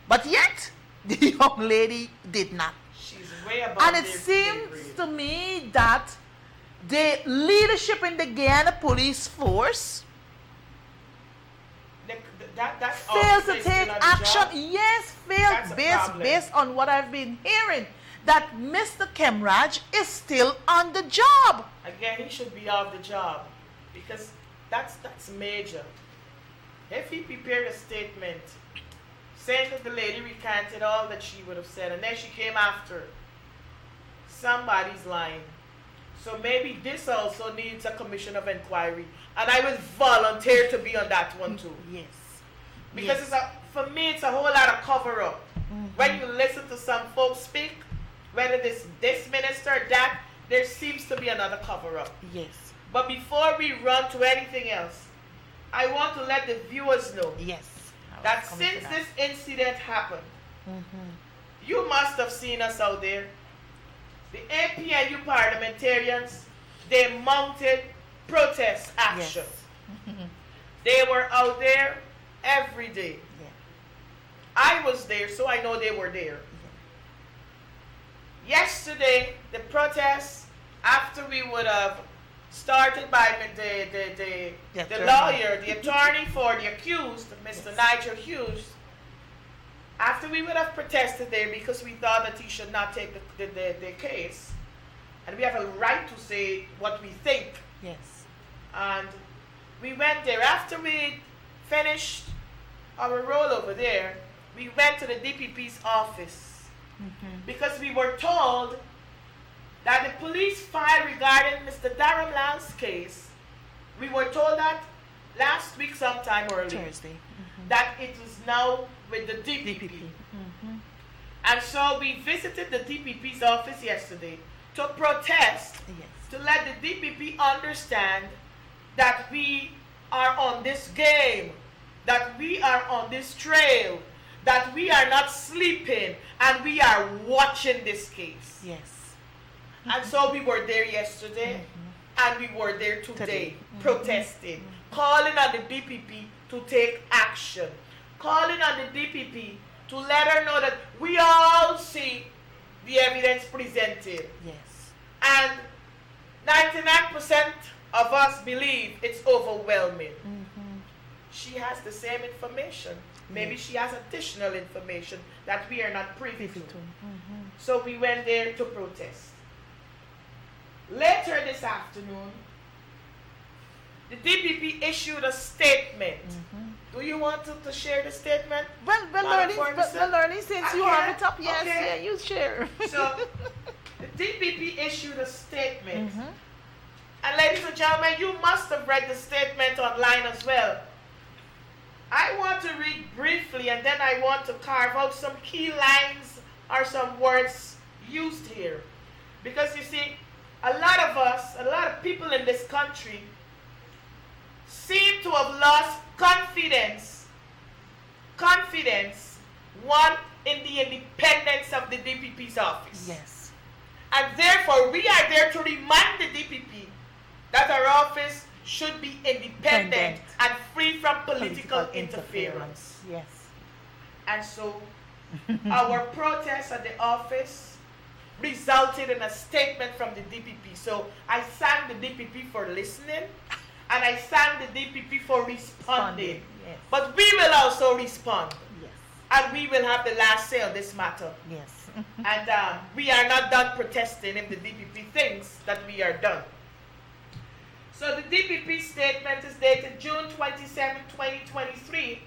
But yet, the young lady did not. She's way above And it their seems grade. to me that the leadership in the Guyana police force That's fails to obviously take not a action. job. Yes, That's a fails problem. based on what I've been hearing, that Mr. Kemraj is still on the job. Again, he should be off the job because that's major. If he prepared a statement saying that the lady recanted all that she would have said and then she came after, somebody's lying. So maybe this also needs a commission of inquiry, and I will volunteer to be on that one too. Yes. Because Yes. for me, it's a whole lot of cover up. When you listen to some folks speak, whether this minister or that, there seems to be another cover up. Yes. But before we run to anything else, I want to let the viewers know Yes. I was that coming to since that. this incident happened, you must have seen us out there. The APNU parliamentarians, they mounted protest action. They were out there every day. Yeah. I was there, so I know they were there. Yesterday, the protest, after we would have started by the attorney. lawyer, the attorney for the accused, Mr. Nigel Hughes, after we would have protested there because we thought that he should not take the case, and we have a right to say what we think. Yes. And we went there. After we finished our role over there, we went to the DPP's office because we were told that the police file regarding Mr. Darren Lamb's case, we were told that last week sometime early Thursday. that it is now with the DPP. And so we visited the DPP's office yesterday to protest, Yes. to let the DPP understand that we are on this game, that we are on this trail, that we are not sleeping, and we are watching this case. Yes. And so we were there yesterday, and we were there today, protesting, calling on the DPP to take action, calling on the DPP to let her know that we all see the evidence presented. Yes. And 99% of us believe it's overwhelming. She has the same information. Maybe she has additional information that we are not privy to. So we went there to protest. Later this afternoon, the DPP issued a statement. Do you want to share the statement? Well, Ferguson? learning since you Okay, have it up, yes, okay. yeah, you share. So, the DPP issued a statement. And ladies and gentlemen, you must have read the statement online as well. I want to read briefly and then I want to carve out some key lines or some words used here. Because you see, a lot of us, a lot of people in this country seem to have lost confidence, one, in the independence of the DPP's office. Yes. And therefore, we are there to remind the DPP that our office should be independent and free from political interference. Yes. And so, our protest at the office resulted in a statement from the DPP. So, I thank the DPP for listening, and I thank the DPP for responding. Yes. But we will also respond, Yes. and we will have the last say on this matter. Yes. And we are not done protesting if the DPP thinks that we are done. So the DPP statement is dated June 27, 2023,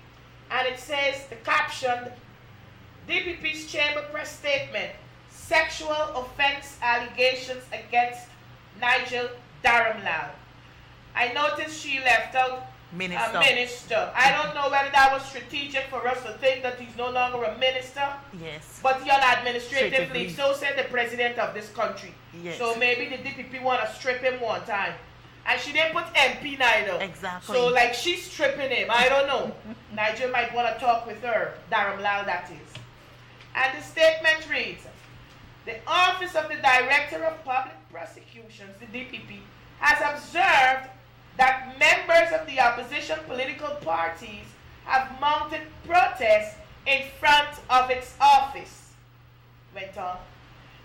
and it says, the caption, DPP's chamber press statement, sexual offense allegations against Nigel Dharamlal. I noticed she left out Minister. a minister. I don't know whether that was strategic for us to think that he's no longer a minister, Yes. but he on administrative Administratively. leave. So said the president of this country. Yes. So maybe the DPP want to strip him one time. And she didn't put MP neither. Exactly. So like she's stripping him. I don't know. Nigel might want to talk with her. Dharamlal, that is. And the statement reads, the Office of the Director of Public Prosecutions, the DPP, has observed that members of the opposition political parties have mounted protests in front of its office. Went on.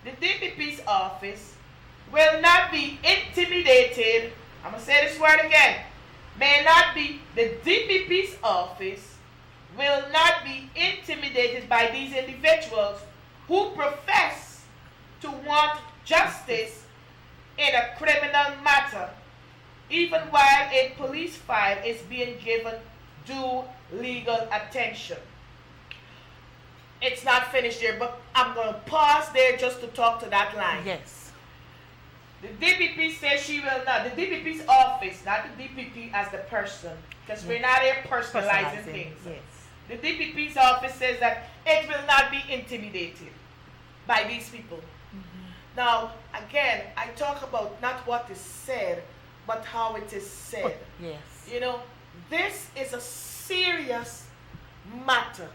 The DPP's office will not be intimidated. I'm going to say this word again. The DPP's office will not be intimidated by these individuals who profess to want justice in a criminal matter, even while a police file is being given due legal attention. It's not finished there, but I'm going to pause there just to talk to that line. Yes. The DPP says she will not. The DPP's office, not the DPP as the person, because we're not here personalizing things. Yes. The DPP's office says that it will not be intimidated by these people. Now, again, I talk about not what is said, but how it is said. Yes. You know, this is a serious matter.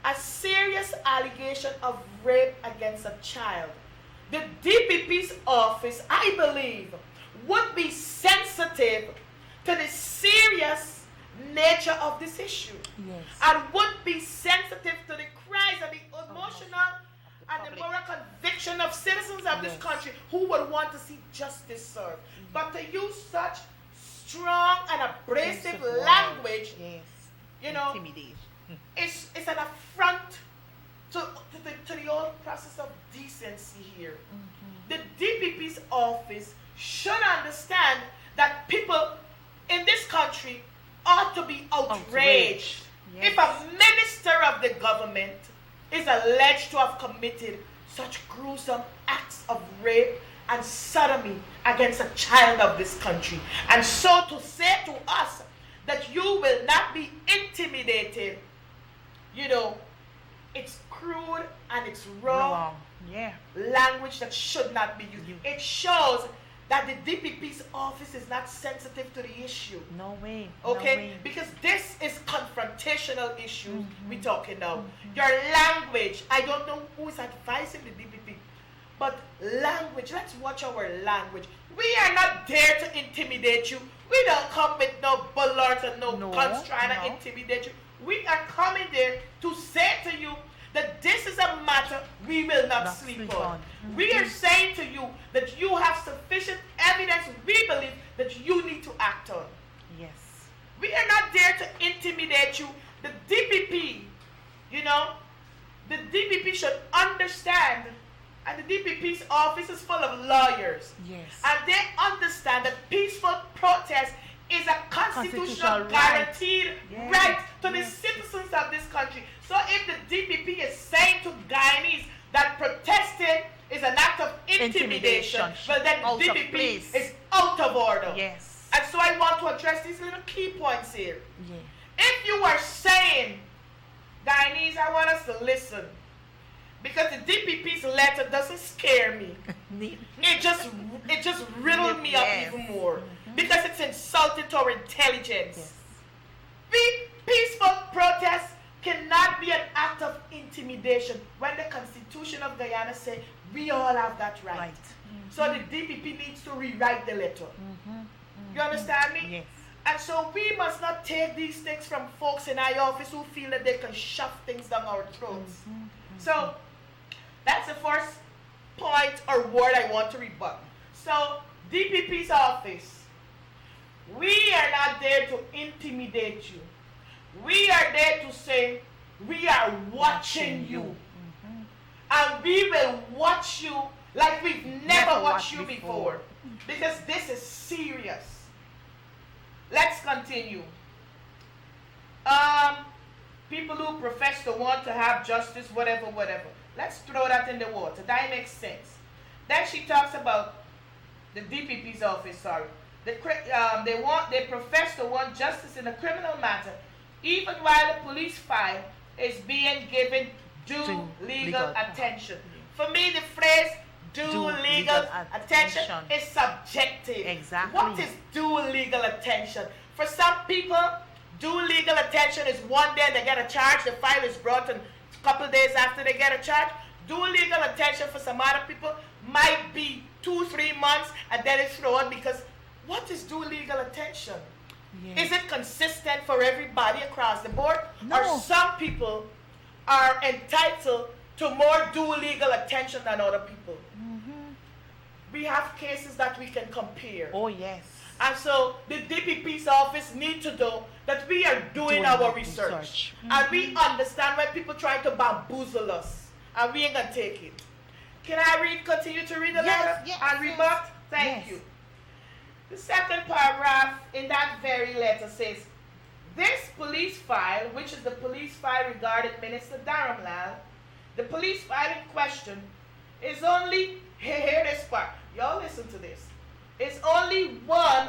A serious allegation of rape against a child. The DPP's office, I believe, would be sensitive to the serious nature of this issue. Yes. And would be sensitive to the cries of the emotional and the moral conviction of citizens of this country who would want to see justice served. But to use such strong and abrasive language, you know, it's an affront to the whole process of decency here. The DPP's office should understand that people in this country ought to be outraged. If a minister of the government is alleged to have committed such gruesome acts of rape and sodomy against a child of this country. And so to say to us that you will not be intimidated, you know, it's crude and it's wrong. Yeah. Language that should not be used. It shows that the DPP's office is not sensitive to the issue. No way. Okay? No way. Because this is confrontational issues we're talking now. Your language, I don't know who is advising the DPP, but language, let's watch our language. We are not there to intimidate you. We don't come with no bullets and no guns trying to intimidate you. We are coming there to say to you that this is a matter we will not sleep on. We are saying to you that you have sufficient evidence we believe that you need to act on. Yes. We are not there to intimidate you. The DPP, you know, the DPP should understand, and the DPP's office is full of lawyers. Yes. And they understand that peaceful protest is a constitutional guaranteed right to the citizens of this country. So if the DPP is saying to Guyanese that protesting is an act of intimidation, well then the DPP is out of order. Yes. And so I want to address these little key points here. Yeah. If you are saying, Guyanese, I want us to listen, because the DPP's letter doesn't scare me. It just riddled me up even more. Because it's insulting to our intelligence. Yes. Peaceful protest cannot be an act of intimidation when the Constitution of Guyana says we all have that right. So the DPP needs to rewrite the letter. You understand me? Yes. And so we must not take these things from folks in our office who feel that they can shove things down our throats. So that's the first point or word I want to rebut. So DPP's office, we are not there to intimidate you. We are there to say, we are watching you. And we will watch you like we've never watched you before. Because this is serious. Let's continue. People who profess to want to have justice, whatever. Let's throw that in the water. That makes sense. Then she talks about the DPP's office, they profess to want justice in a criminal matter, even while the police file is being given due legal attention. For me, the phrase due legal attention is subjective. Exactly. What is due legal attention? For some people, due legal attention is one day they get a charge, the file is brought, and a couple days after they get a charge. Due legal attention for some other people might be 2-3 months, and then it's thrown because what is due legal attention? Yes. Is it consistent for everybody across the board? No. Or some people are entitled to more due legal attention than other people? We have cases that we can compare. Oh, yes. And so the DPP's office need to know that we are doing our research. And we understand when people try to bamboozle us. And we ain't going to take it. Can I continue to read the letter? And rebut? Thank you. The second paragraph in that very letter says, this police file, which is the police file regarding Minister Dharamlal, the police file in question is only, hear this part, y'all listen to this, it's only one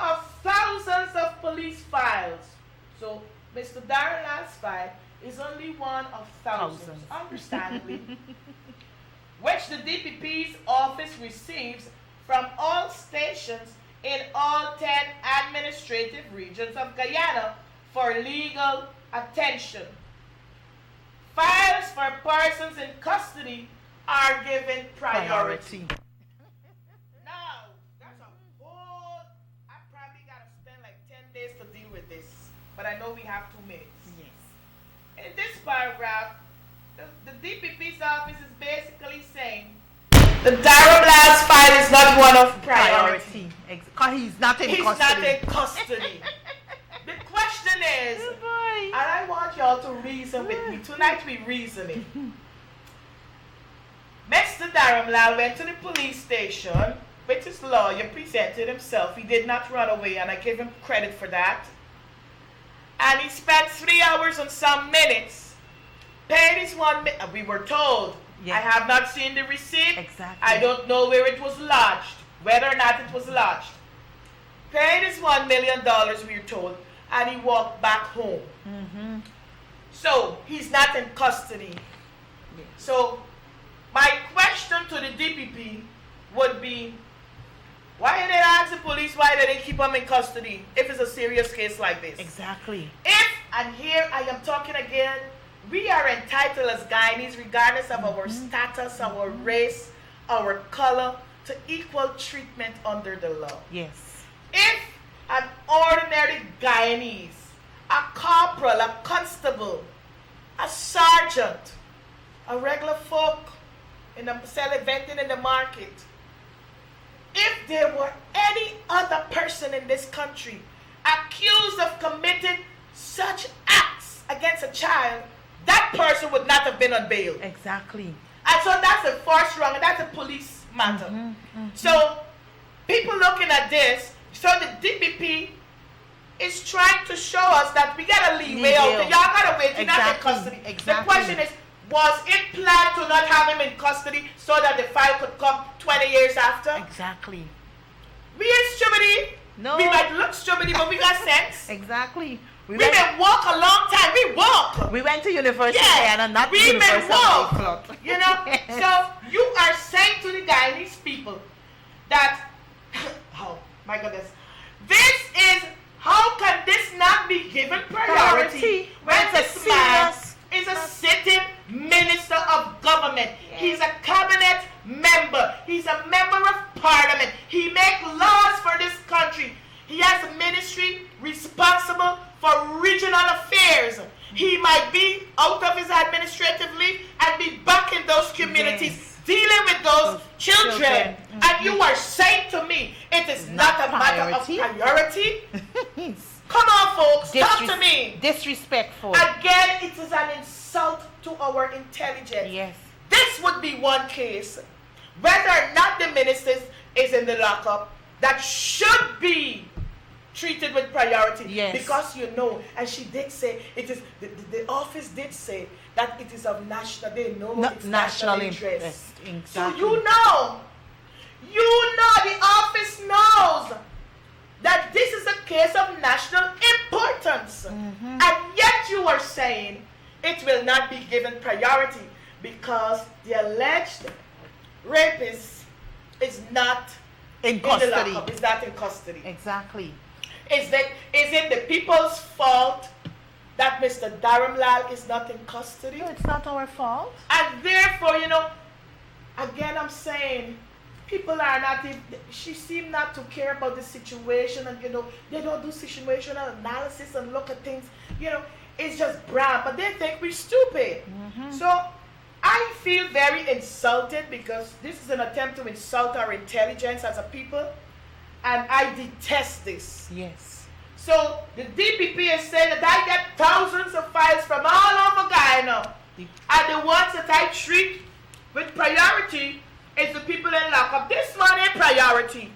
of thousands of police files. So Mr. Dharamlal's file is only one of thousands. Understandably, which the DPP's office receives from all stations in all 10 administrative regions of Guyana for legal attention. Files for persons in custody are given priority. Now, that's a whole, I probably got to spend like 10 days to deal with this, but I know we have 2 minutes. Yes. In this paragraph, the DPP's office is basically saying the Dharamlal's file is not one of priority. Because he's not in custody. He's not in custody. The question is, and I want y'all to reason with me. Tonight we reasoning. Mr. Dharamlal went to the police station with his lawyer, presented himself. He did not run away, and I give him credit for that. And he spent 3 hours and some minutes, paid his 1 minute. We were told, I have not seen the receipt. Exactly. I don't know where it was lodged. whether or not it was lodged. Paid his $1 million, we're told, and he walked back home. So he's not in custody. So my question to the DPP would be, why did they ask the police why they didn't keep him in custody if it's a serious case like this? Exactly. If, and here I am talking again, we are entitled as Guyanese, regardless of our status, our race, our color, to equal treatment under the law. Yes. If an ordinary Guyanese, a corporal, a constable, a sergeant, a regular folk in the vending in the market, if there were any other person in this country accused of committing such acts against a child, that person would not have been on bail. Exactly. And so that's the first wrong, and that's a police matter. So people looking at this, so the DPP is trying to show us that we got a leeway out there. Y'all got to wait. You're not in custody. The question is, was it planned to not have him in custody so that the file could come 20 years after? Exactly. We ain't stupid. No. We might look stupid, but we got sense. Exactly. We've been walk a long time. We walk. We went to university and not we've been university. walk. You know? So you are saying to the Guyanese people that, oh my goodness, this is, how can this not be given priority when this man is a sitting minister of government? He's a cabinet member. He's a member of parliament. He makes laws for this country. He has a ministry responsible for regional affairs. He might be out of his administrative leave and be back in those communities, dealing with those children. And you are saying to me, it is not a matter of priority? Come on, folks, talk to me. Disrespectful. Again, it is an insult to our intelligence. Yes. This would be one case, whether or not the minister is in the lockup, that should be treated with priority. Yes. Because you know, and she did say, it is, the office did say that it is of national, they know it's national interest. Exactly. So you know, the office knows that this is a case of national importance. And yet you are saying it will not be given priority because the alleged rapist is not in custody. the lockup, is not in custody. Exactly. Is it the people's fault that Mr. Dharamlal is not in custody? No, it's not our fault. And therefore, you know, again I'm saying, people are not, she seemed not to care about the situation, and you know, they don't do situational analysis and look at things, you know, it's just brown, but they think we're stupid. So I feel very insulted because this is an attempt to insult our intelligence as a people, and I detest this. Yes. So the DPP is saying that I get thousands of files from all over Guyana, and the ones that I treat with priority is the people in lockup. This one ain't priority.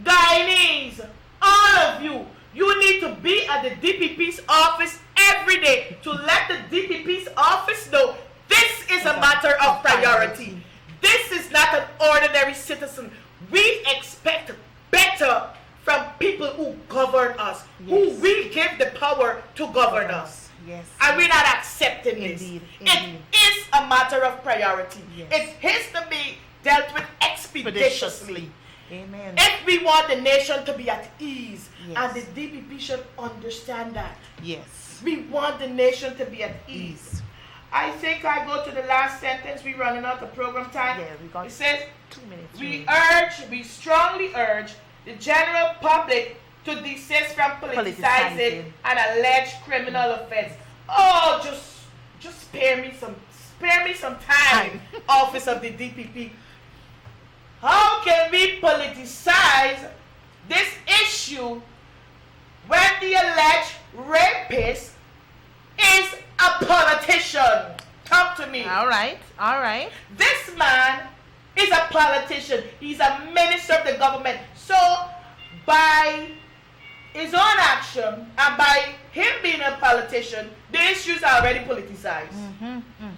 Guyanese, all of you, you need to be at the DPP's office every day to let the DPP's office know this is a matter of priority. This is not an ordinary citizen. We expect better from people who govern us, who we give the power to govern us. Yes. And we're not accepting this. Indeed. It is a matter of priority. Yes. It has to be dealt with expeditiously. Amen. If we want the nation to be at ease, Yes. and the DPP should understand that. Yes. We want the nation to be at ease. I think I go to the last sentence. We're running out of program time. Yeah, we got It says, 2 minutes. we strongly urge the general public to desist from politicizing an alleged criminal offense. Oh, just spare me some time, Office of the DPP. How can we politicize this issue when the alleged rapist is a politician? Talk to me. All right. This man is a politician. He's a minister of the government. So, by his own action and by him being a politician, the issues are already politicized.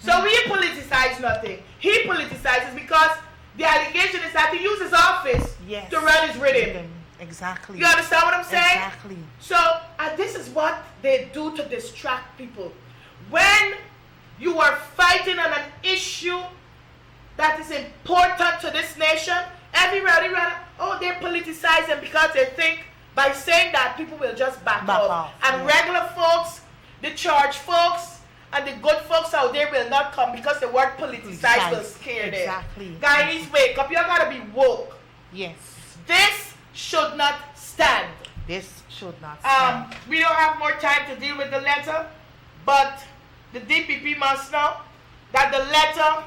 So we politicize nothing. He politicizes because The allegation is that he used his office Yes. to run his rhythm. Exactly. You understand what I'm saying? Exactly. So, and this is what they do to distract people. When you are fighting on an issue that is important to this nation, everybody rather, oh, they're politicizing because they think by saying that people will just back off. And regular folks, the church folks, and the good folks out there will not come because the word politicize will scare them. Exactly. Guys, wake up. You gotta be woke. Yes. This should not stand. This should not stand. We don't have more time to deal with the letter, but the DPP must know that the letter,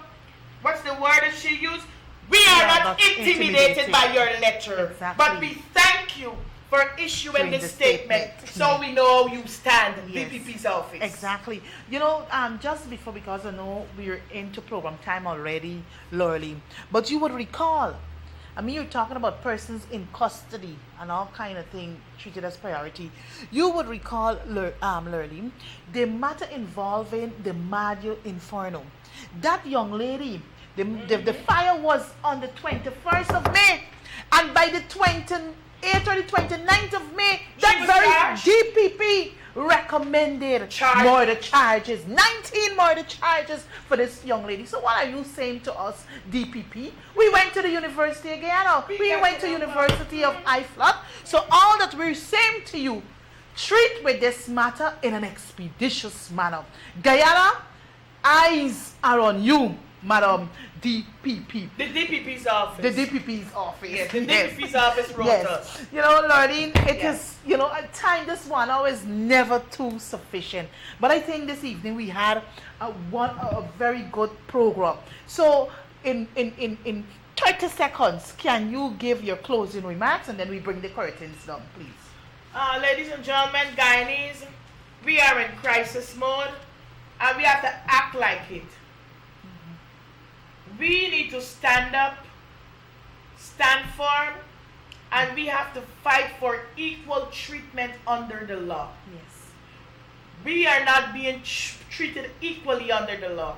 what's the word that she used? We are not intimidated by your letter, Exactly. but we thank you for issuing this the statement, so we know you stand DPP's office. Exactly. You know, just before, because I know we're into program time already, Lurleen, but you would recall, I mean, you're talking about persons in custody and all kind of thing treated as priority. You would recall, Lurleen, the matter involving the Maggio Inferno. That young lady, the fire was on the 21st of May, and by the 28th or the 29th of May, that very DPP recommended murder charges, 19 murder charges for this young lady. So what are you saying to us, DPP? We went to the University of Guyana. We went to University of IFLOP. So all that we're saying to you, treat with this matter in an expeditious manner. Guyana, eyes are on you, Madam DPP. The DPP's office. The DPP's office. Yes, the DPP's office wrote us. You know, Lurleen, it is, you know, at time this 1 hour is never too sufficient. But I think this evening we had a very good program. So in 30 seconds, can you give your closing remarks and then we bring the curtains down, please? Ladies and gentlemen, Guyanese, we are in crisis mode and we have to act like it. We need to stand up, stand firm, and we have to fight for equal treatment under the law. Yes. We are not being treated equally under the law.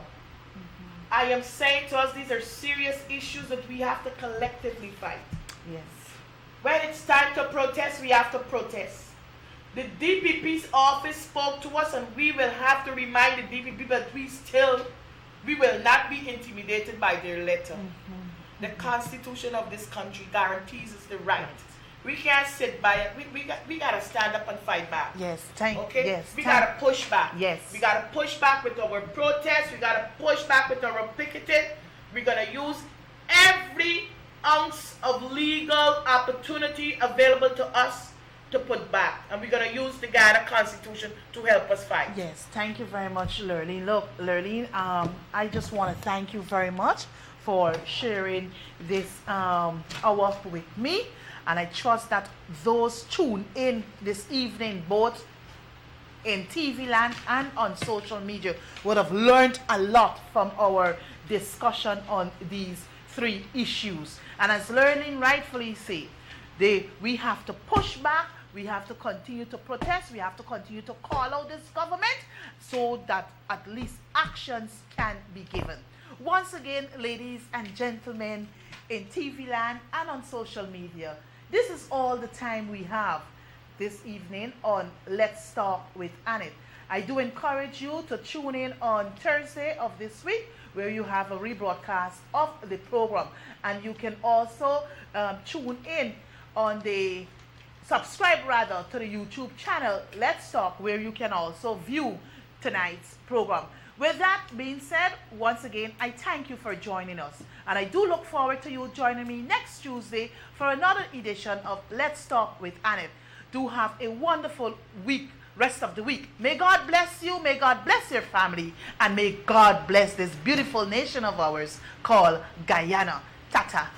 I am saying to us, these are serious issues that we have to collectively fight. Yes. When it's time to protest, we have to protest. The DPP's office spoke to us, and we will have to remind the DPP that we will not be intimidated by their letter. The Constitution of this country guarantees us the right. We can't sit by it. We got to stand up and fight back. Yes, we got to push back. Yes. We got to push back with our protests. We got to push back with our picketing. We're going to use every ounce of legal opportunity available to us to put back, and we're going to use the Ghana Constitution to help us fight. Yes, thank you very much, Lurleen. Look, Lurleen, I just want to thank you very much for sharing this hour with me, and I trust that those tune in this evening, both in TV land and on social media, would have learned a lot from our discussion on these 3 issues. And as Lurleen rightfully said, we have to push back. We have to continue to protest. We have to continue to call out this government so that at least actions can be given. Once again, ladies and gentlemen, in TV land and on social media, this is all the time we have this evening on Let's Talk with Annette. I do encourage you to tune in on Thursday of this week, where you have a rebroadcast of the program. And you can also tune in on subscribe to the YouTube channel Let's Talk, where you can also view tonight's program. With that being said, once again, I thank you for joining us, and I do look forward to you joining me next Tuesday for another edition of Let's Talk with Annette. Do have a wonderful week, rest of the week. May God bless you, may God bless your family, and may God bless this beautiful nation of ours called Guyana. Tata.